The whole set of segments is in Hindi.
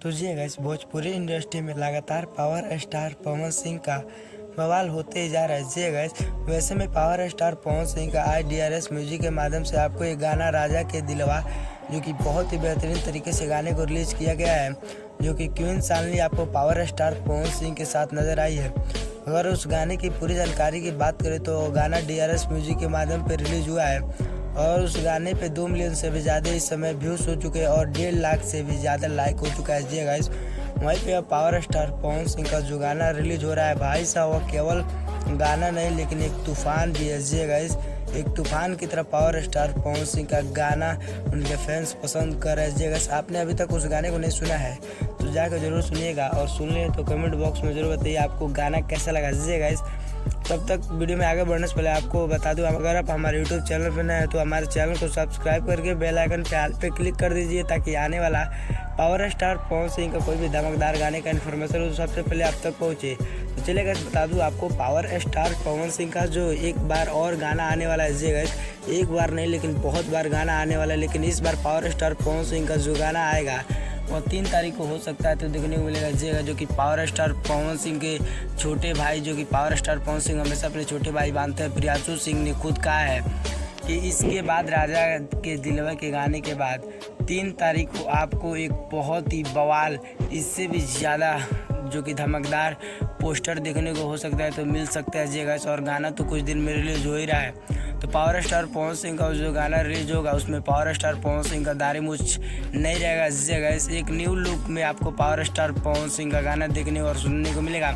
तो जी गाइस, भोजपुरी इंडस्ट्री में लगातार पावर स्टार पवन सिंह का बवाल होते ही जा रहा है। जी गाइस, वैसे में पावर स्टार पवन सिंह का IDRS म्यूजिक के माध्यम से आपको एक गाना राजा के दिलवा, जो कि बहुत ही बेहतरीन तरीके से गाने को रिलीज किया गया है, जो कि क्वीन शालिनी आपको पावर स्टार पवन सिंह के साथ नजर आई है। अगर उस गाने की पूरी जानकारी की बात करें तो गाना DRS म्यूजिक के माध्यम पर रिलीज हुआ है और उस गाने पे 2 मिलियन से भी ज़्यादा इस समय व्यूज़ हो चुके हैं और 1.5 लाख से भी ज़्यादा लाइक हो चुका है। जी गाइस, वहीं पे अब पावर स्टार पवन सिंह का जो गाना रिलीज हो रहा है भाई साहब, वो केवल गाना नहीं लेकिन एक तूफान भी है। जी गाइस, एक तूफान की तरह पावर स्टार पवन सिंह का गाना उनके फैंस पसंद कर रहे हैं। जी गाइस, आपने अभी तक उस गाने को नहीं सुना है तो जाकर जरूर सुनिएगा और सुन लें तो कमेंट बॉक्स में जरूर बताइए आपको गाना कैसा लगा। जी गाइस, तब तक वीडियो में आगे बढ़ने से पहले आपको बता दूं, अगर आप हमारे यूट्यूब चैनल पर नए हैं तो हमारे चैनल को सब्सक्राइब करके बेल आइकन पे ऑल पे क्लिक कर दीजिए, ताकि आने वाला पावर स्टार पवन सिंह का कोई भी धमाकेदार गाने का इन्फॉर्मेशन हो सबसे पहले आप तक पहुंचे। तो चलिए गाइस, बता दूं आपको पावर स्टार पवन सिंह का जो एक बार और गाना आने वाला है। जी गाइस, एक बार नहीं लेकिन बहुत बार गाना आने वाला है, लेकिन इस बार पावर स्टार पवन सिंह का जो गाना आएगा वो 3 तारीख को हो सकता है तो देखने को मिलेगा। जी, जो कि पावर स्टार पवन सिंह के छोटे भाई, जो कि पावर स्टार पवन सिंह हमेशा अपने छोटे भाई मानते हैं, प्रियांशु सिंह ने खुद कहा है कि इसके बाद राजा के दिलवा के गाने के बाद 3 तारीख को आपको एक बहुत ही बवाल, इससे भी ज़्यादा जो कि धमाकेदार पोस्टर देखने को हो सकता है तो मिल सकता है। जी गाइस, और गाना तो कुछ दिन में रिलीज हो ही रहा है। तो पावर स्टार पवन सिंह का जो गाना रिलीज होगा उसमें पावर स्टार पवन सिंह का दाढ़ी मूंछ नहीं रहेगा। जी गाइस, एक न्यू लुक में आपको पावर स्टार पवन सिंह का गाना देखने और सुनने को मिलेगा।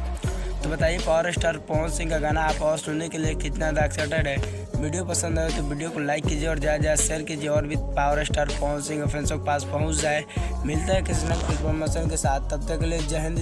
तो बताइए, पावर स्टार पवन सिंह का गाना आप और सुनने के लिए कितना एक्साइटेड है? वीडियो पसंद आए तो वीडियो को लाइक कीजिए और ज़्यादा शेयर कीजिए और भी पावर स्टार पवन सिंह के फैंसों के पास पहुँच जाए। मिलता है किसी न किसी इन्फॉर्मेशन के साथ, तब तक के लिए जय हिंद।